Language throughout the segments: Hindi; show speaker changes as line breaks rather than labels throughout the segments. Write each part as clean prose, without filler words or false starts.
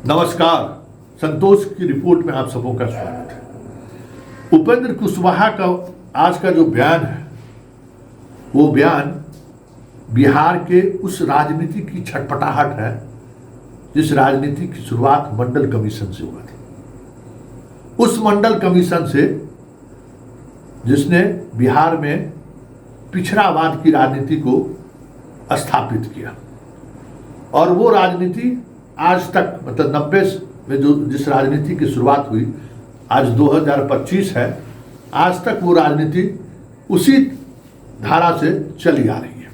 नमस्कार। संतोष की रिपोर्ट में आप सबों का स्वागत है। उपेंद्र कुशवाहा का आज का जो बयान है वो बयान बिहार के उस राजनीति की छटपटाहट है जिस राजनीति की शुरुआत मंडल कमीशन से हुआ थी। उस मंडल कमीशन से जिसने बिहार में पिछड़ावाद की राजनीति को स्थापित किया और वो राजनीति आज तक मतलब 90 में जो जिस राजनीति की शुरुआत हुई आज 2025 है, आज तक वो राजनीति उसी धारा से चली आ रही है।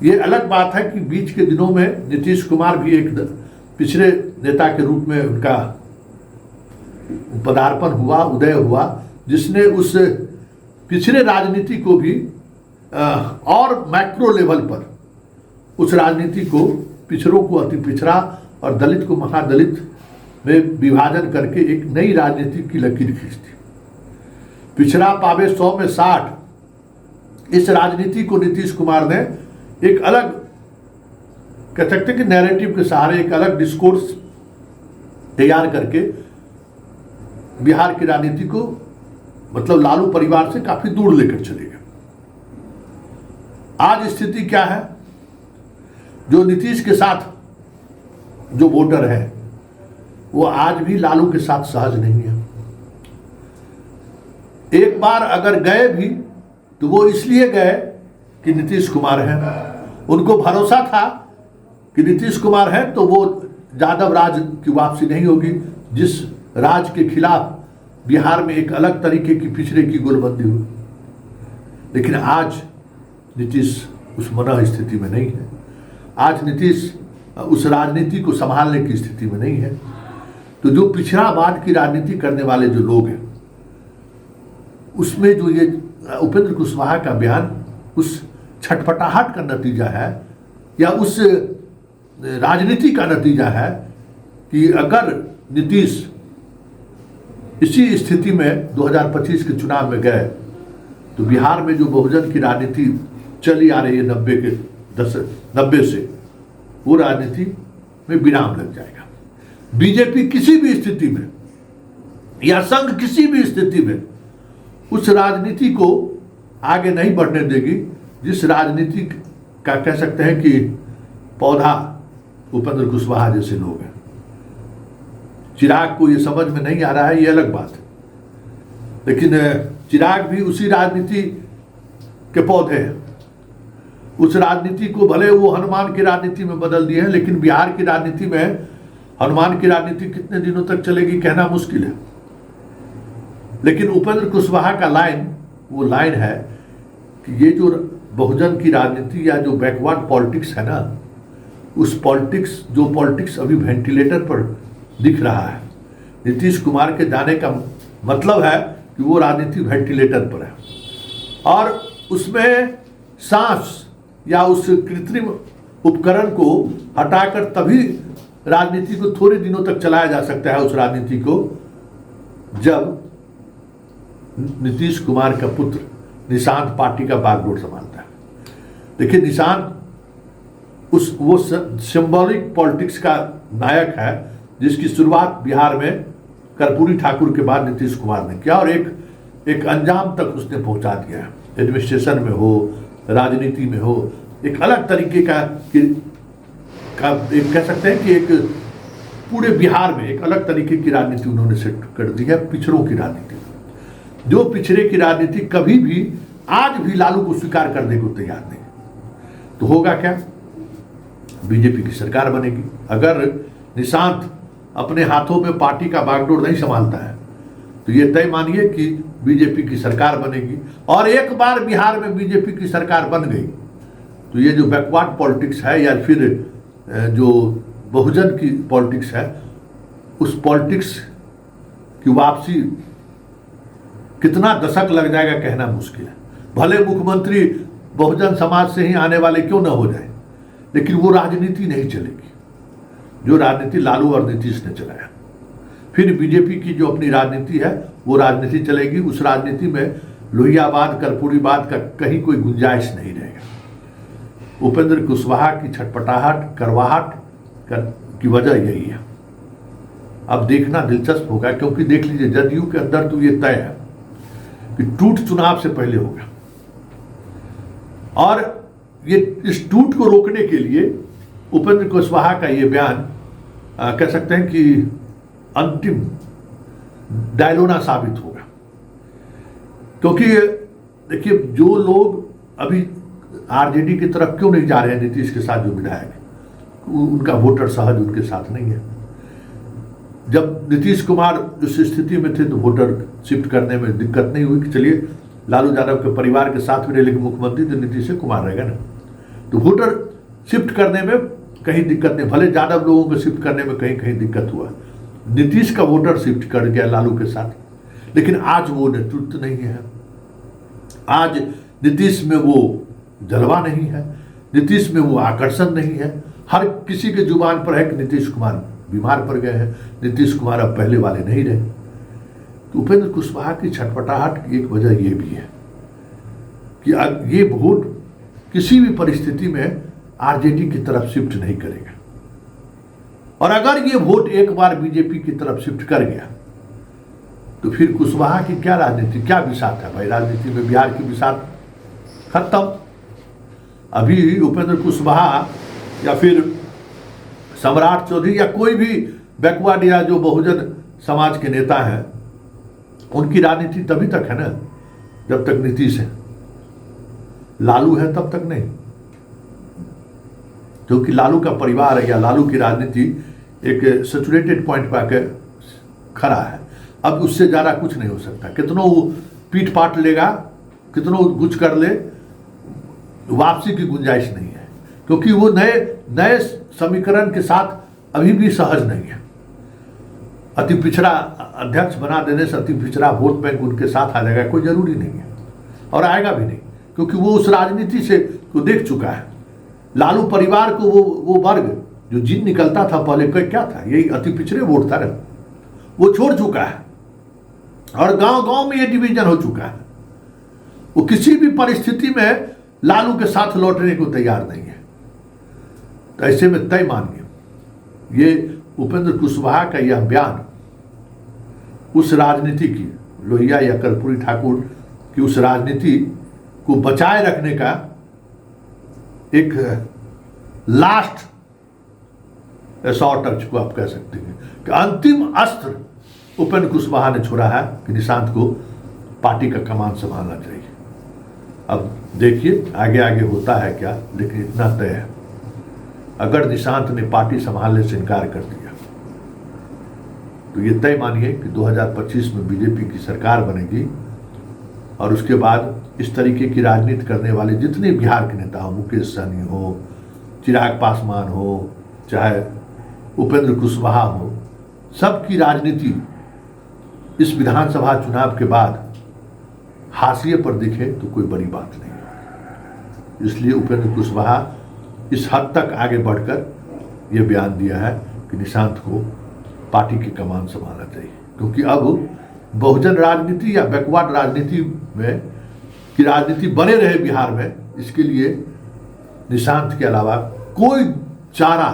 ये अलग बात है कि बीच के दिनों में नीतीश कुमार भी एक पिछड़े नेता के रूप में उनका पदार्पण हुआ, उदय हुआ, जिसने उस पिछड़े राजनीति को भी और मैक्रो लेवल पर उस राजनीति को पिछड़ों को अति पिछड़ा और दलित को महादलित में विभाजन करके एक नई राजनीति की लकीर खींचती। पिछड़ा पावे 100 में 60 इस राजनीति को नीतीश कुमार ने एक अलग कह सकते कि नैरेटिव के सहारे एक अलग डिस्कोर्स तैयार करके बिहार की राजनीति को मतलब लालू परिवार से काफी दूर लेकर चले गए। आज स्थिति क्या है? जो नीतीश के साथ जो वोटर है वो आज भी लालू के साथ सहज नहीं है। एक बार अगर गए भी तो वो इसलिए गए कि नीतीश कुमार है। उनको भरोसा था कि नीतीश कुमार है तो वो यादव राज की वापसी नहीं होगी, जिस राज के खिलाफ बिहार में एक अलग तरीके की पिछड़े की गोलबंदी हुई। लेकिन आज नीतीश उस मना स्थिति में नहीं है। आज नीतीश उस राजनीति को संभालने की स्थिति में नहीं है। तो जो पिछड़ावाद की राजनीति करने वाले जो लोग हैं उसमें जो ये उपेंद्र कुशवाहा का बयान उस छटपटाहट का नतीजा है या उस राजनीति का नतीजा है कि अगर नीतीश इसी स्थिति में 2025 के चुनाव में गए तो बिहार में जो बहुजन की राजनीति चली आ रही है 90 से वो राजनीति में विराम लग जाएगा। बीजेपी किसी भी स्थिति में या संघ किसी भी स्थिति में उस राजनीति को आगे नहीं बढ़ने देगी जिस राजनीति का कह सकते हैं कि पौधा उपेंद्र कुशवाहा जैसे लोग हैं। चिराग को ये समझ में नहीं आ रहा है, ये अलग बात है, लेकिन चिराग भी उसी राजनीति के पौधे हैं। उस राजनीति को भले वो हनुमान की राजनीति में बदल दिए हैं, लेकिन बिहार की राजनीति में हनुमान की राजनीति कितने दिनों तक चलेगी कहना मुश्किल है। लेकिन उपेंद्र कुशवाहा का वो लाइन है कि ये जो बहुजन की राजनीति या जो बैकवर्ड पॉलिटिक्स है ना, उस पॉलिटिक्स अभी वेंटिलेटर पर दिख रहा है। नीतीश कुमार के जाने का मतलब है कि वो राजनीति वेंटिलेटर पर है और उसमें सांस या उस कृत्रिम उपकरण को हटाकर तभी राजनीति को थोड़े दिनों तक चलाया जा सकता है, उस राजनीति को जब नीतीश कुमार का पुत्र निशांत पार्टी का बागडोर संभालता है। देखिए, निशांत वो सिंबॉलिक पॉलिटिक्स का नायक है जिसकी शुरुआत बिहार में कर्पूरी ठाकुर के बाद नीतीश कुमार ने किया और एक अंजाम तक उसने पहुंचा दिया है। एडमिनिस्ट्रेशन में हो, राजनीति में हो, एक अलग तरीके का एक कह सकते हैं कि एक पूरे बिहार में एक अलग तरीके की राजनीति उन्होंने सेट कर दी है, पिछड़ों की राजनीति। जो पिछड़े की राजनीति कभी भी आज भी लालू को स्वीकार करने को तैयार नहीं। तो होगा क्या? बीजेपी की सरकार बनेगी। अगर निशांत अपने हाथों में पार्टी का बागडोर नहीं संभालता है तो ये तय मानिए कि बीजेपी की सरकार बनेगी। और एक बार बिहार में बीजेपी की सरकार बन गई तो ये जो बैकवर्ड पॉलिटिक्स है या फिर जो बहुजन की पॉलिटिक्स है, उस पॉलिटिक्स की वापसी कितना दशक लग जाएगा कहना मुश्किल है। भले मुख्यमंत्री बहुजन समाज से ही आने वाले क्यों न हो जाए, लेकिन वो राजनीति नहीं चलेगी जो राजनीति लालू और नीतीश ने चलाया। फिर बीजेपी की जो अपनी राजनीति है वो राजनीति चलेगी। उस राजनीति में लोहियावाद, कर्पूरीवाद का कहीं कोई गुंजाइश नहीं रहेगा। उपेंद्र कुशवाहा की छटपटाहट, करवाहट की वजह यही है। अब देखना दिलचस्प होगा, क्योंकि देख लीजिए जदयू के अंदर तो ये तय है कि टूट चुनाव से पहले होगा, और ये इस टूट को रोकने के लिए उपेंद्र कुशवाहा का ये बयान कह सकते हैं कि अंतिम डायलोना साबित होगा। क्योंकि देखिए जो लोग अभी आरजेडी की तरफ क्यों नहीं जा रहे हैं नीतीश के साथ, जो विधायक उनका वोटर सहज उनके साथ नहीं है। जब नीतीश कुमार उस स्थिति में थे तो वोटर शिफ्ट करने में दिक्कत नहीं हुई कि चलिए लालू यादव के परिवार के साथ भी रहे, लेकिन मुख्यमंत्री तो नीतीश कुमार रहेगा ना, तो वोटर शिफ्ट करने में कहीं दिक्कत नहीं। भले यादव लोगों को शिफ्ट करने में कहीं कहीं दिक्कत हुआ, नीतीश का वोटर शिफ्ट कर गया लालू के साथ, लेकिन आज वो नेतृत्व नहीं है। आज नीतीश में वो जलवा नहीं है, नीतीश में वो आकर्षण नहीं है। हर किसी के जुबान पर है कि नीतीश कुमार बीमार पड़ गए हैं, नीतीश कुमार अब पहले वाले नहीं रहे। तो उपेंद्र कुशवाहा की छटपटाहट की एक वजह ये भी है कि ये वोट किसी भी परिस्थिति में आरजेडी की तरफ शिफ्ट नहीं करेगा, और अगर ये वोट एक बार बीजेपी की तरफ शिफ्ट कर गया तो फिर कुशवाहा की क्या राजनीति, क्या विसात है भाई राजनीति में। बिहार की विसात खत्म। अभी उपेंद्र कुशवाहा या फिर सम्राट चौधरी या कोई भी बैकवर्ड या जो बहुजन समाज के नेता हैं, उनकी राजनीति तभी तक है ना जब तक नीतीश है। लालू है तब तक नहीं, क्योंकि लालू का परिवार है या लालू की राजनीति एक सैचुरेटेड पॉइंट पर आकर खड़ा है। अब उससे ज़्यादा कुछ नहीं हो सकता। कितनों वो पीट पाट लेगा, कितनों कुछ कर ले, वापसी की गुंजाइश नहीं है, क्योंकि वो नए समीकरण के साथ अभी भी सहज नहीं है। अति पिछड़ा अध्यक्ष बना देने से अति पिछड़ा वोट बैंक उनके साथ आ जाएगा, कोई जरूरी नहीं है, और आएगा भी नहीं, क्योंकि वो उस राजनीति से तो देख चुका है। लालू परिवार को वो वर्ग जो जिन निकलता था पहले, क्या था, यही अति पिछड़े वोट था ना, वो छोड़ चुका है, और गांव गांव में ये डिवीजन हो चुका है। वो किसी भी परिस्थिति में लालू के साथ लौटने को तैयार नहीं है। तो ऐसे में तय मानिए ये उपेंद्र कुशवाहा का यह बयान उस राजनीति की, लोहिया या कर्पूरी ठाकुर की उस राजनीति को बचाए रखने का एक लास्ट एसॉर्ट को आप कह सकते हैं कि अंतिम अस्त्र उपेंद्र कुशवाहा ने छोड़ा है कि निशांत को पार्टी का कमान संभालना चाहिए। अब देखिए आगे आगे होता है क्या, लेकिन इतना तय है, अगर निशांत ने पार्टी संभालने से इनकार कर दिया तो ये तय मानिए कि 2025 में बीजेपी की सरकार बनेगी, और उसके बाद इस तरीके की राजनीति करने वाले जितने बिहार के नेता हो, मुकेश सहनी हो, चिराग पासवान हो, चाहे उपेंद्र कुशवाहा हो, सबकी राजनीति इस विधानसभा चुनाव के बाद हाशिए पर दिखे तो कोई बड़ी बात नहीं है। इसलिए उपेंद्र कुशवाहा इस हद तक आगे बढ़कर यह बयान दिया है कि निशांत को पार्टी की कमान संभालना चाहिए, क्योंकि अब बहुजन राजनीति या बैकवर्ड राजनीति में की राजनीति बने रहे बिहार में, इसके लिए निशांत के अलावा कोई चारा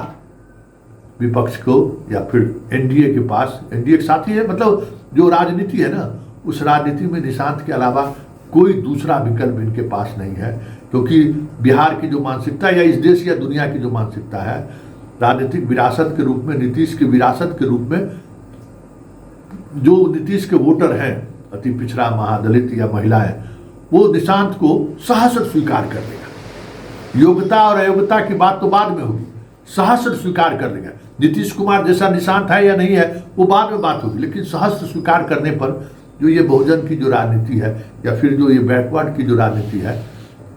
विपक्ष को या फिर एनडीए के पास, एनडीए के साथ ही है, मतलब जो राजनीति है ना, उस राजनीति में निशांत के अलावा कोई दूसरा विकल्प इनके पास नहीं है। क्योंकि बिहार की जो मानसिकता या इस देश या दुनिया की जो मानसिकता है, राजनीतिक विरासत के रूप में, नीतीश की विरासत के रूप में, जो नीतीश के वोटर हैं, अति पिछड़ा, महादलित या महिलाएं, वो निशांत को सहर्ष स्वीकार कर लेगा। योग्यता और अयोग्यता की बात तो बाद में होगी, सहर्ष स्वीकार कर लेगा। नीतीश कुमार जैसा निशांत है या नहीं है वो बाद में बात होगी, लेकिन सहर्ष स्वीकार करने पर जो ये बहुजन की जो राजनीति है या फिर जो ये बैकवर्ड की जो राजनीति है,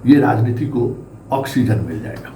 ये राजनीति को ऑक्सीजन मिल जाएगा।